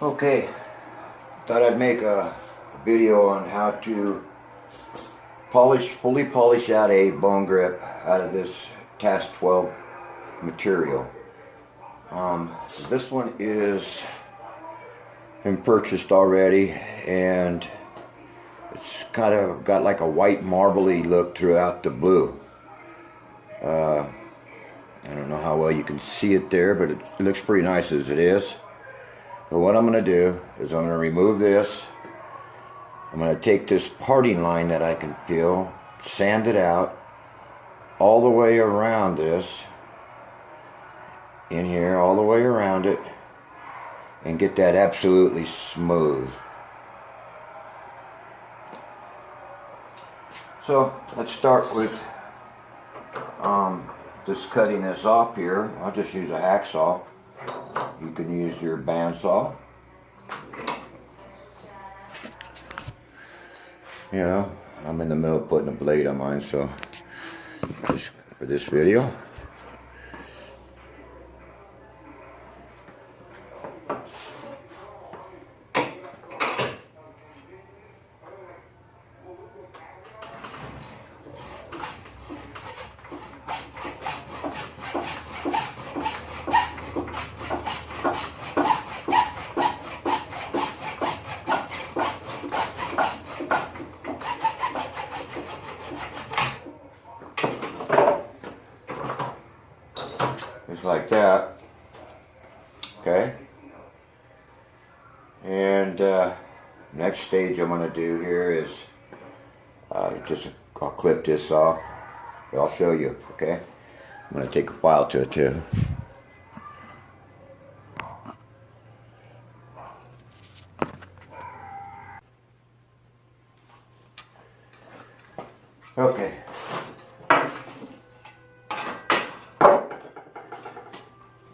Okay, thought I'd make a video on how to fully polish out a bone grip out of this Task 12 material. This one is been purchased already, and it's kind of got like a white marbly look throughout the blue. I don't know how well you can see it there, but it looks pretty nice as it is. But what I'm going to do is I'm going to remove this. I'm going to take this parting line that I can feel, sand it out all the way around this, in here, all the way around it, and get that absolutely smooth. So let's start with just cutting this off here. I'll just use a hacksaw. You can use your bandsaw. You know, I'm in the middle of putting a blade on mine, so just for this video. Just like that. Okay. And next stage I'm going to do here is I'll clip this off, but I'll show you. Okay. I'm going to take a file to it too. Okay.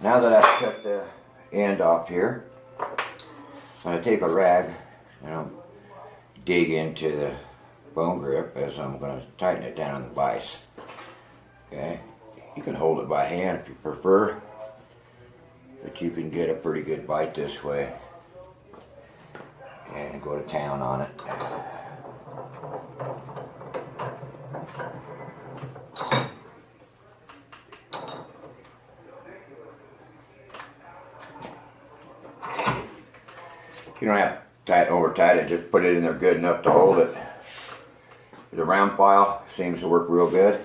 Now that I've cut the end off here, I'm going to take a rag and I'll dig into the bone grip as I'm going to tighten it down on the vise. Okay, you can hold it by hand if you prefer, but you can get a pretty good bite this way and go to town on it. You don't have to over tight it, just put it in there good enough to hold it. The round file seems to work real good.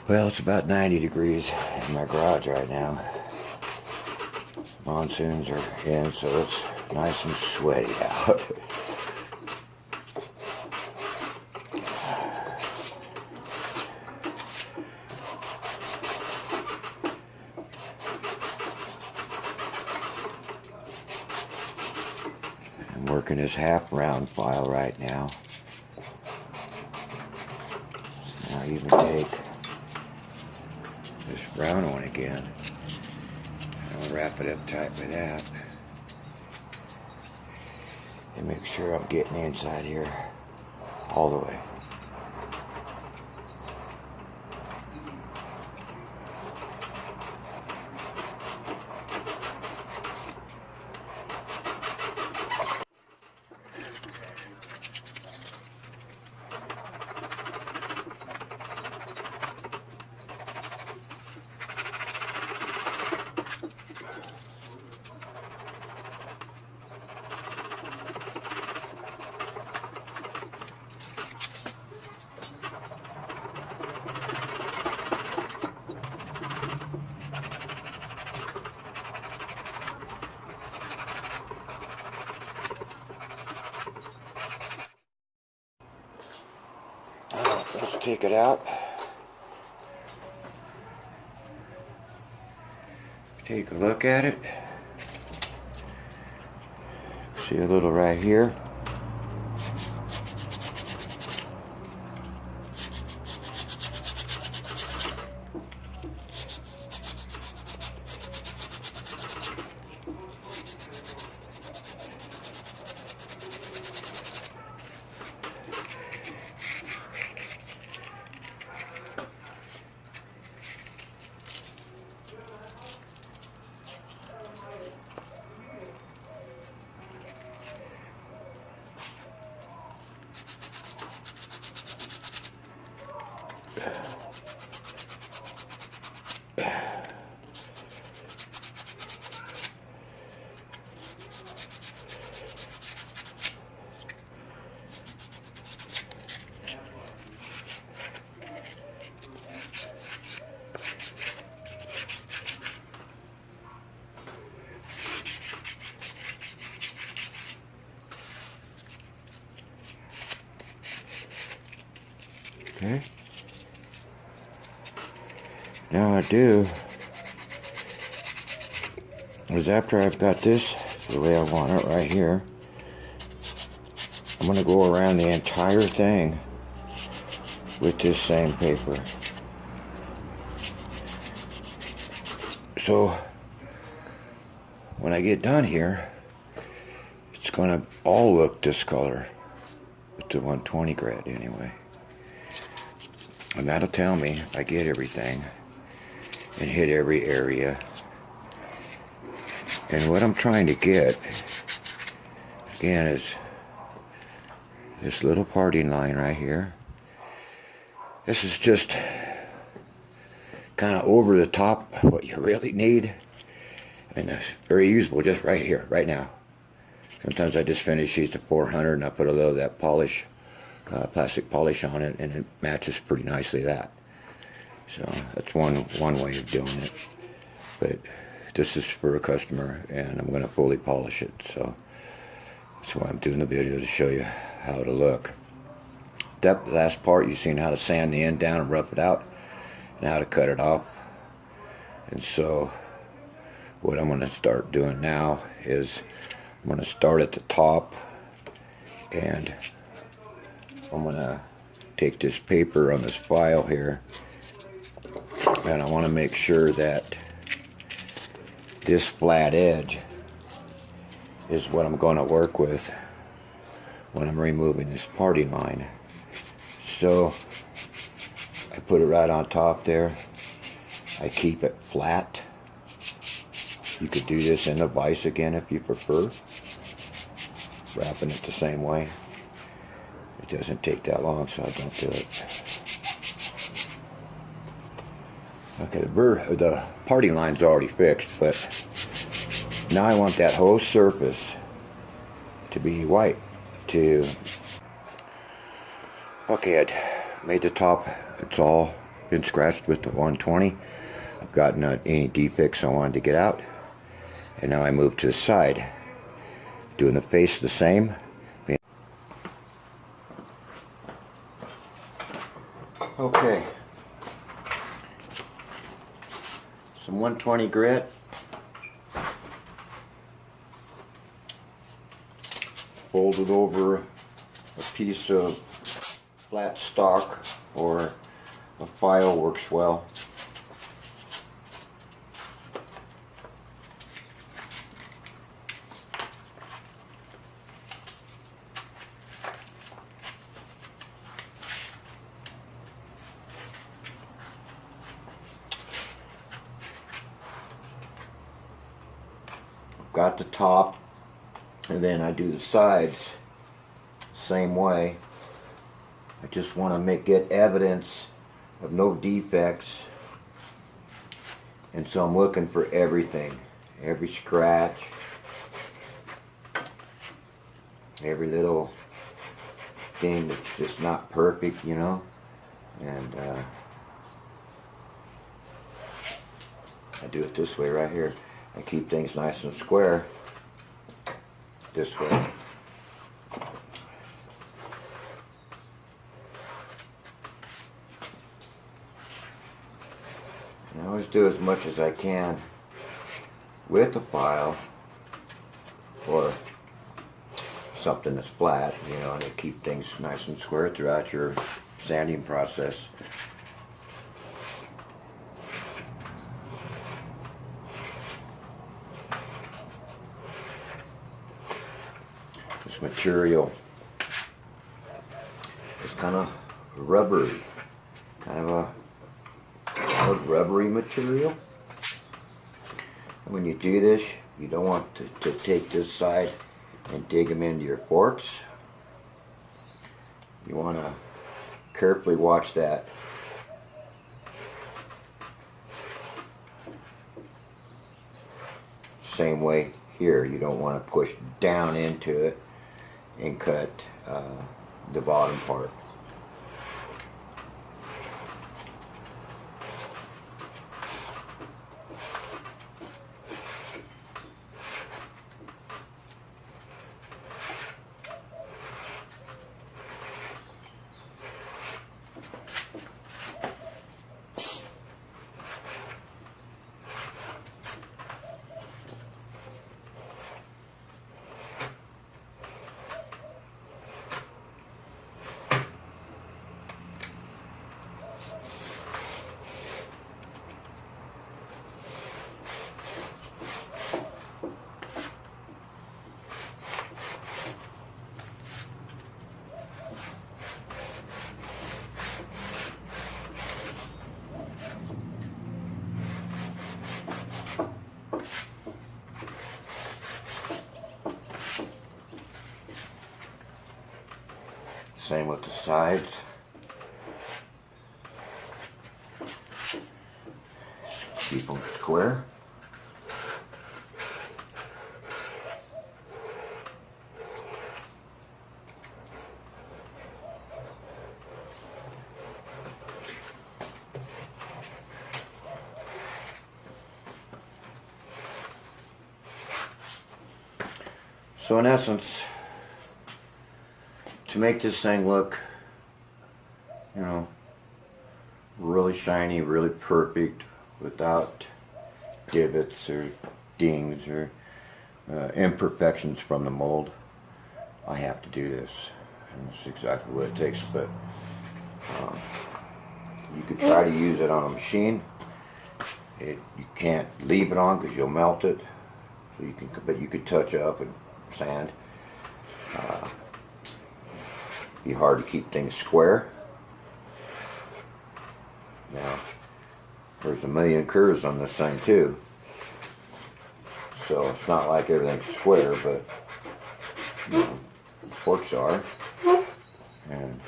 Well, it's about 90 degrees in my garage right now. Monsoons are in, so it's nice and sweaty out. I'm working this half round file right now. I'll even take this brown one again. I'll wrap it up tight with that. And make sure I'm getting inside here all the way. Let's take it out. Take a look at it. See a little right here. Okay. Now I do is after I've got this the way I want it right here, I'm going to go around the entire thing with this same paper. So when I get done here, it's going to all look this color with the 120 grit anyway. And that'll tell me if I get everything and hit every area. And what I'm trying to get, again, is this little parting line right here. This is just kind of over the top what you really need. And it's very usable just right here, right now. Sometimes I just finish these to 400 and I put a little of that polish, plastic polish on it, and it matches pretty nicely that. So that's one way of doing it. But this is for a customer, and I'm going to fully polish it. So that's why I'm doing the video, to show you how to look. That last part, you've seen how to sand the end down and rough it out, and how to cut it off. And so what I'm going to start doing now is I'm going to start at the top, and I'm going to take this paper on this file here, and I want to make sure that this flat edge is what I'm going to work with when I'm removing this parting line. So I put it right on top there. I keep it flat. You could do this in a vise again if you prefer, wrapping it the same way. It doesn't take that long, so I don't do it. Okay, the parting line's already fixed, but now I want that whole surface to be white. Okay, I'd made the top. It's all been scratched with the 120. I've gotten any defects I wanted to get out. And now I move to the side, doing the face the same. Okay, some 120 grit, folded over a piece of flat stock or a file works well. Got the top, and then I do the sides same way. I just want to get evidence of no defects, and so I'm looking for everything, every scratch, every little thing that's just not perfect, you know. And I do it this way right here. I keep things nice and square this way. And I always do as much as I can with the file or something that's flat, you know, to keep things nice and square throughout your sanding process. This material is kind of rubbery, kind of a rubbery material. And when you do this, you don't want to take this side and dig them into your forks. You want to carefully watch that. Same way here, you don't want to push down into it and cut the bottom part. Same with the sides. Keep them square. So in essence, to make this thing look, you know, really shiny, really perfect, without divots or dings or imperfections from the mold, I have to do this. And that's exactly what it takes. But you could try to use it on a machine. You can't leave it on because you'll melt it. So you can, but you could touch up and sand. Be hard to keep things square. Now, there's a million curves on this thing too, so it's not like everything's square, but you know, the forks are, and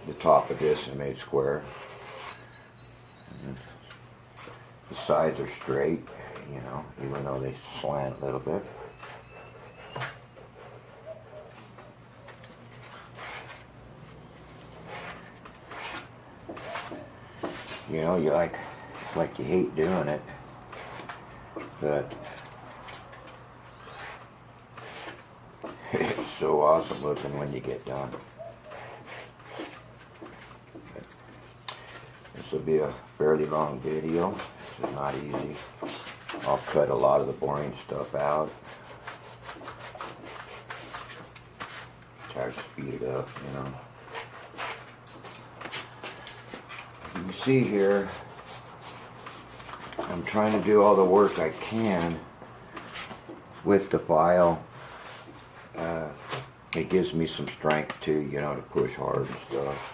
the top of this is made square, and the sides are straight, you know, even though they slant a little bit. You know, it's like you hate doing it, but it's so awesome looking when you get done. This will be a fairly long video. This is not easy. I'll cut a lot of the boring stuff out. Try to speed it up, you know. You can see here, I'm trying to do all the work I can with the file. It gives me some strength too, you know, to push hard and stuff.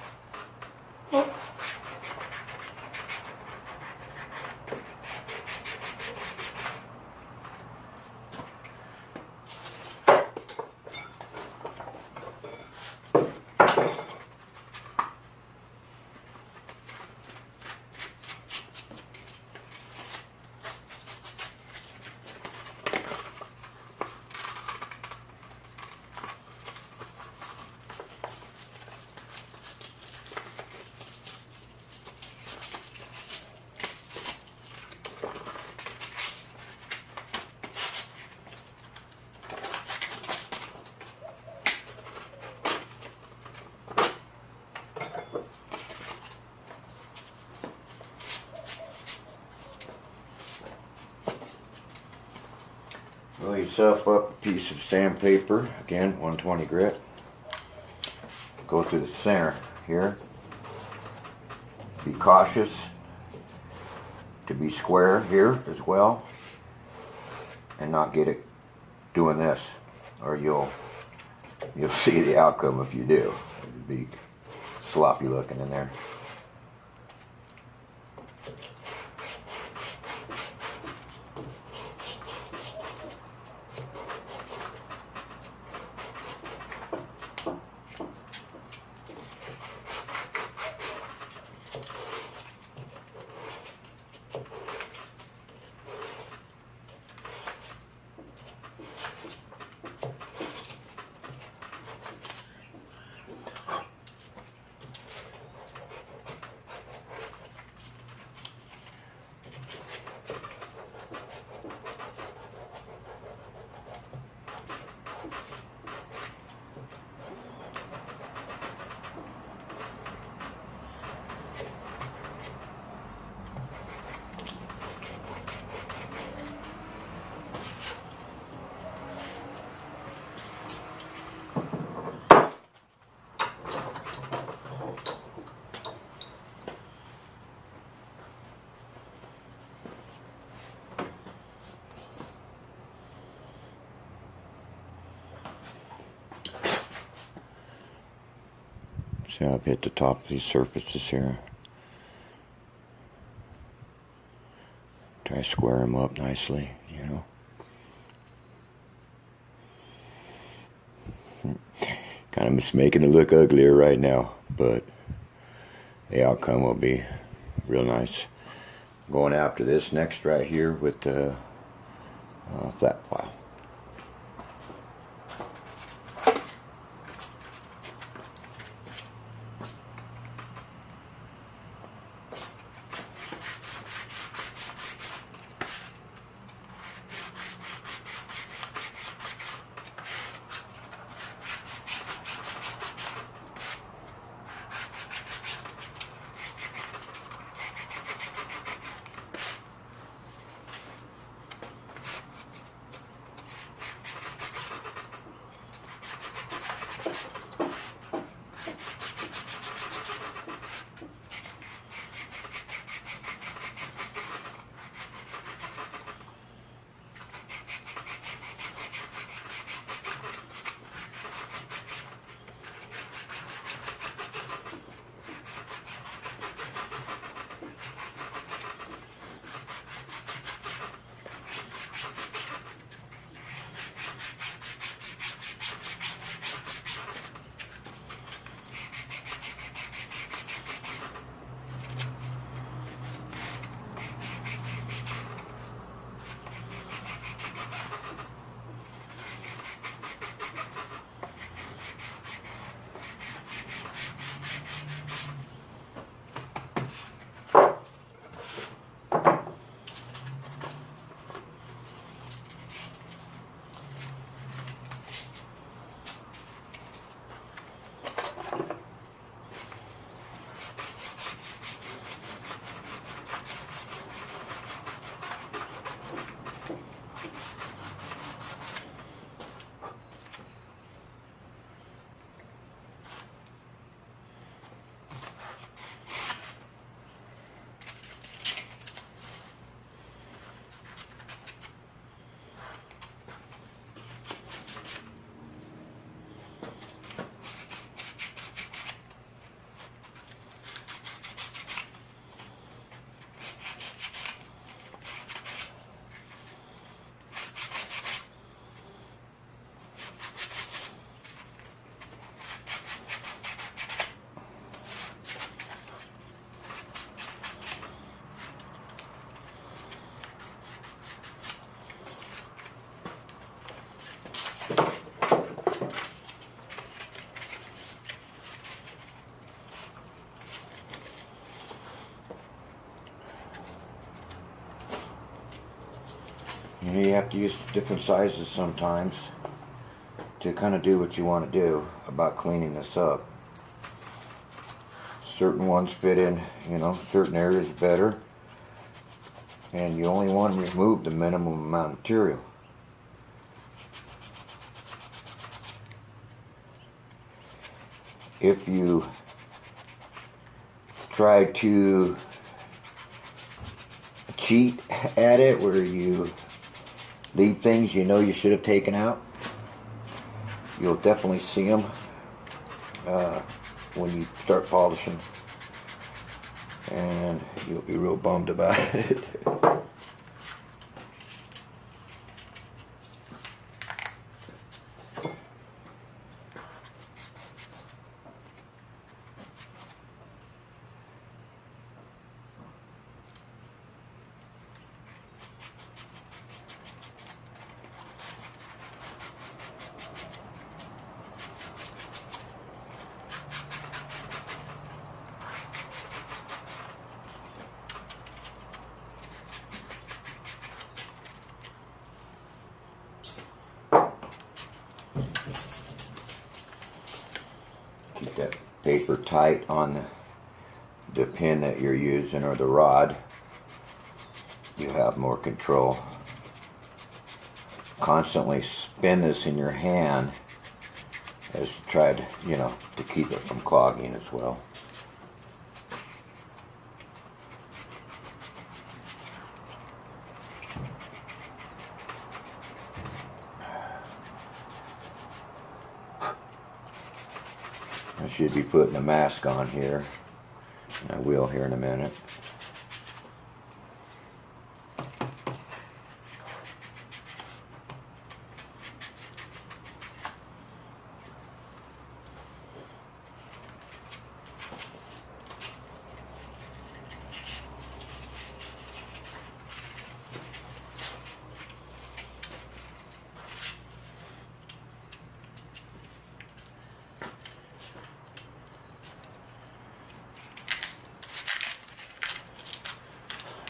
yourself up a piece of sandpaper, again 120 grit. Go through the center here. Be cautious to be square here as well, and not get it doing this, or you'll see the outcome if you do. It'll be sloppy looking in there. See how I've hit the top of these surfaces here. Try to square them up nicely, you know. Kind of making it look uglier right now, but the outcome will be real nice. Going after this next right here with the flat file. You have to use different sizes sometimes to kind of do what you want to do about cleaning this up. Certain ones fit in, you know, certain areas better, and you only want to remove the minimum amount of material. if you try to cheat at it, where you leave things you know you should have taken out, you'll definitely see them when you start polishing, and you'll be real bummed about it. Keep that paper tight on the pin that you're using, or the rod. You have more control. Constantly spin this in your hand as you try to, to keep it from clogging as well. I should be putting a mask on here, and I will here in a minute.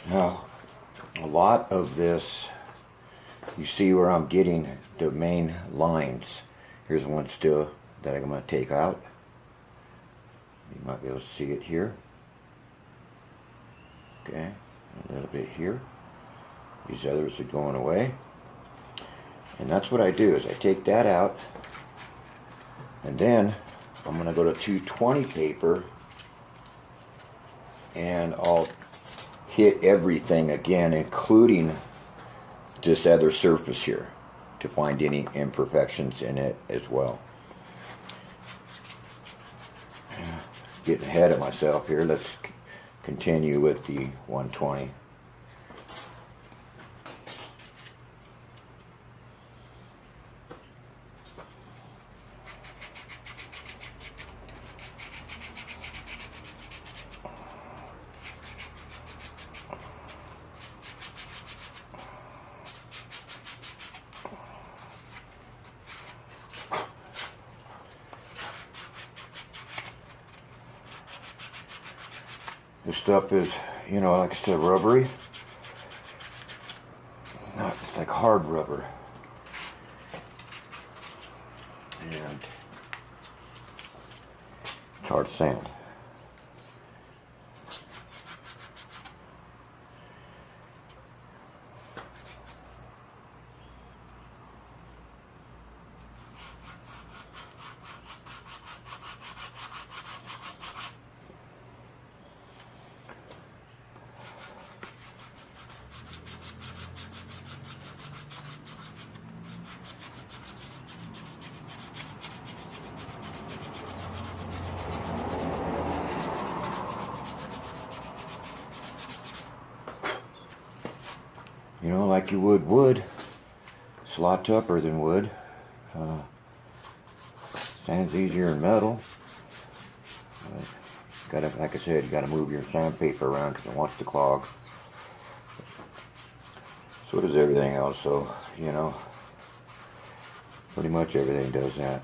Now, a lot of this, you see where I'm getting the main lines. Here's one still that I'm going to take out. You might be able to see it here. Okay, a little bit here. These others are going away. And that's what I do, is I take that out, and then I'm going to go to 220 paper, and I'll hit everything again, including this other surface here, to find any imperfections in it as well. Getting ahead of myself here. Let's continue with the 120. This stuff is, like I said, rubbery. No, it's like hard rubber. And it's hard sand. Like you would wood. It's a lot tougher than wood. Sand's easier than metal. But like I said, you gotta move your sandpaper around because it wants to clog. So does everything else. So, pretty much everything does that.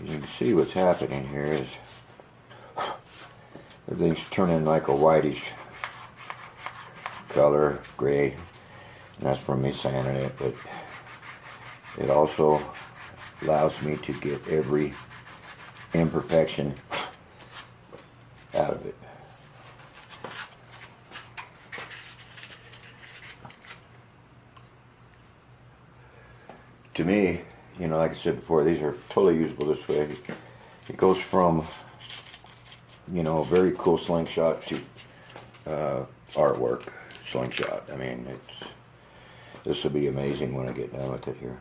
You can see what's happening here is everything's turning like a whitish color, gray, and that's from me sanding it, but it also allows me to get every imperfection out of it. to me, you know, like I said before, these are totally usable this way. It goes from, you know, very cool slingshot to artwork slingshot. I mean, this will be amazing when I get done with it here.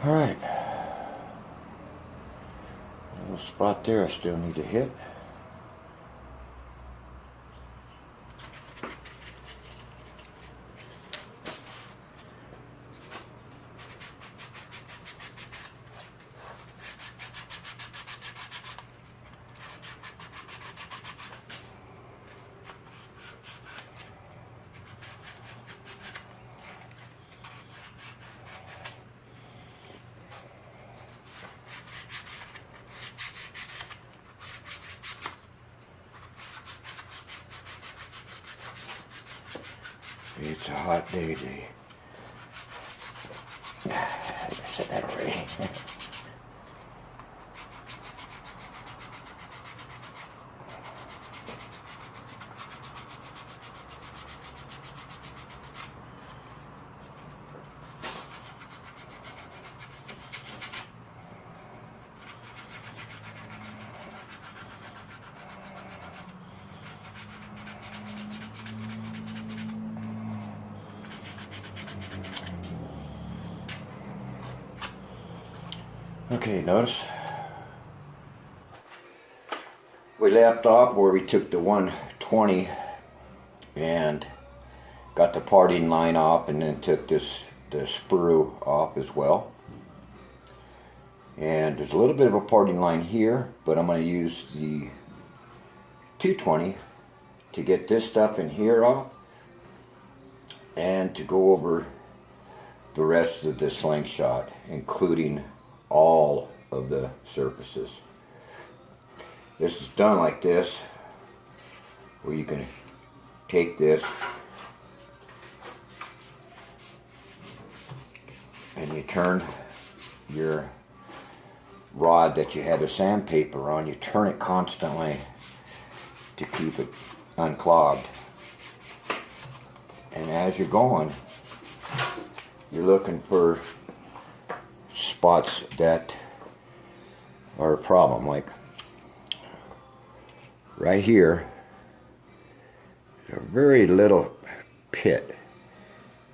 All right, a little spot there I still need to hit. It's a hot day today. I said that already. Okay, notice we left off where we took the 120 and got the parting line off, and then took the sprue off as well. And there's a little bit of a parting line here, but I'm going to use the 220 to get this stuff in here off and to go over the rest of the slingshot, including all of the surfaces. This is done like this, where you can take this and you turn your rod that you had the sandpaper on, you turn it constantly to keep it unclogged. And as you're going, you're looking for spots that are a problem, like right here, a very little pit.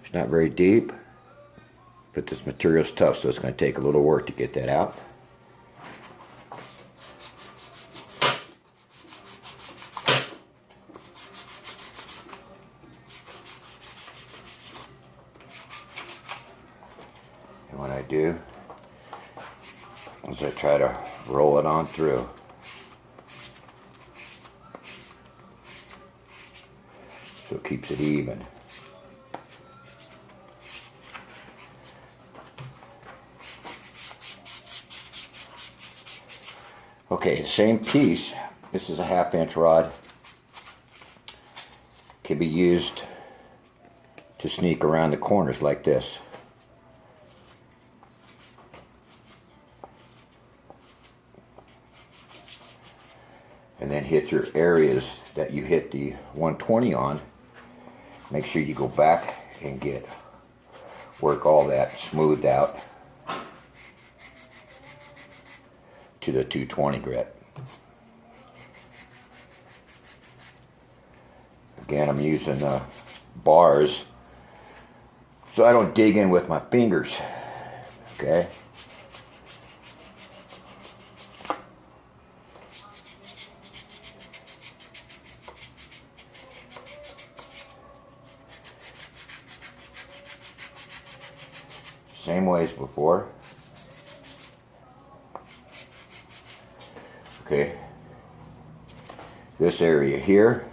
It's not very deep, but this material's tough, so it's going to take a little work to get that out. And what I do is I try to roll it on through. So it keeps it even. Okay, same piece. This is a 1/2 inch rod. Can be used to sneak around the corners like this. And then hit your areas that you hit the 120 on. Make sure you go back and work all that smoothed out to the 220 grit. Again, I'm using bars so I don't dig in with my fingers. Okay. same way as before. Okay. This area here,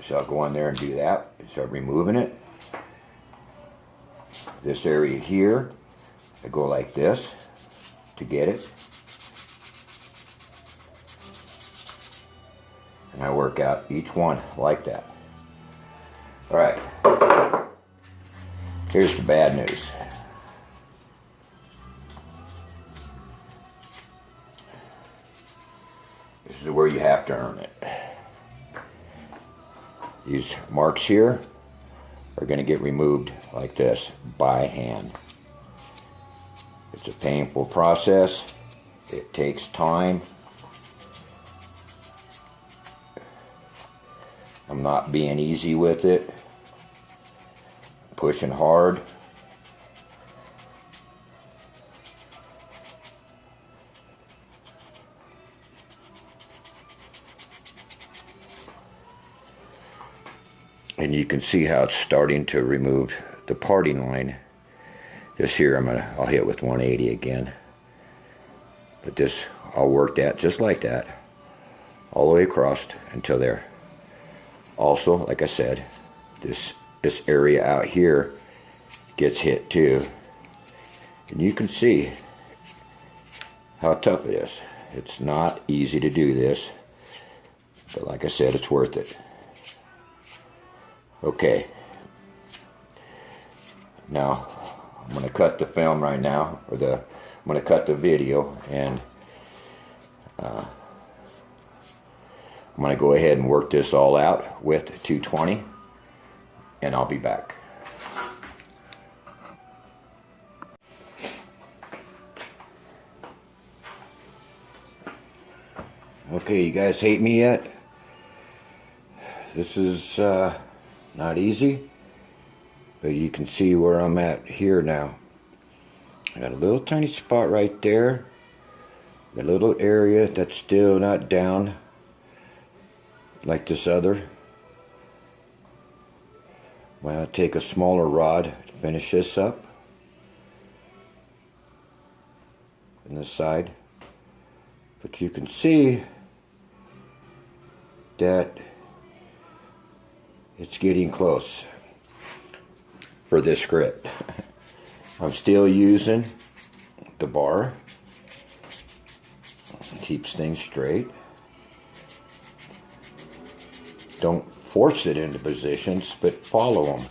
so I'll go in there and do that, start removing it. This area here, I go like this to get it. And I work out each one like that. Alright, here's the bad news. This is where you have to earn it. These marks here are going to get removed like this by hand. It's a painful process. It takes time. I'm not being easy with it. Pushing hard. And you can see how it's starting to remove the parting line. This here I'll hit with 180 again. But this, I'll work that just like that, all the way across until there. Also, like I said, this area out here gets hit too. And you can see how tough it is. It's not easy to do this, but like I said, it's worth it. Okay, now I'm going to cut the film right now, or I'm going to cut the video, and I'm going to go ahead and work this all out with 220, and I'll be back. Okay, you guys hate me yet? This is not easy, but you can see where I'm at here now. I got a little tiny spot right there, a little area that's still not down like this other. Well, I'll take a smaller rod to finish this up on this side, but you can see that it's getting close for this grip. I'm still using the bar. It keeps things straight. Don't force it into positions, but follow them.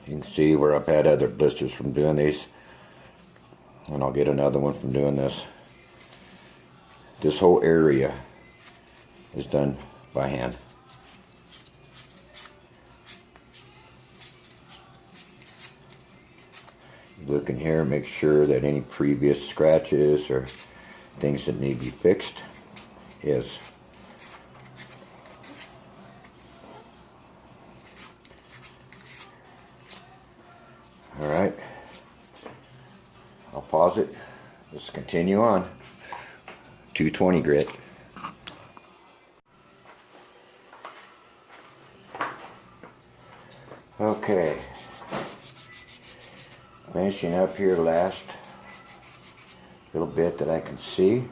You can see where I've had other blisters from doing these, and I'll get another one from doing this. This whole area is done by hand. Look in here, make sure that any previous scratches or things that need to be fixed is. Alright, I'll pause it. Let's continue on. 220 grit. Okay, finishing up here last little bit that I can see.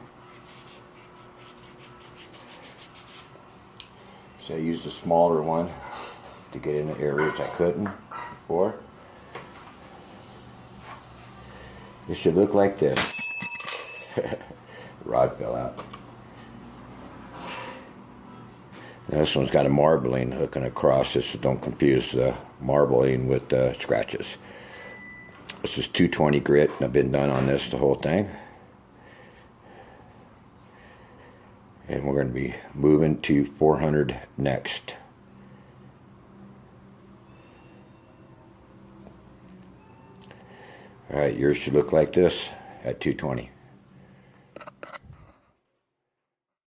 So I used a smaller one to get in the areas I couldn't before. It should look like this. The rod fell out. Now this one's got a marbling hooking across this, so don't confuse the marbling with the scratches. This is 220 grit, and I've been done on this the whole thing. And we're going to be moving to 400 next. Alright, yours should look like this at 220.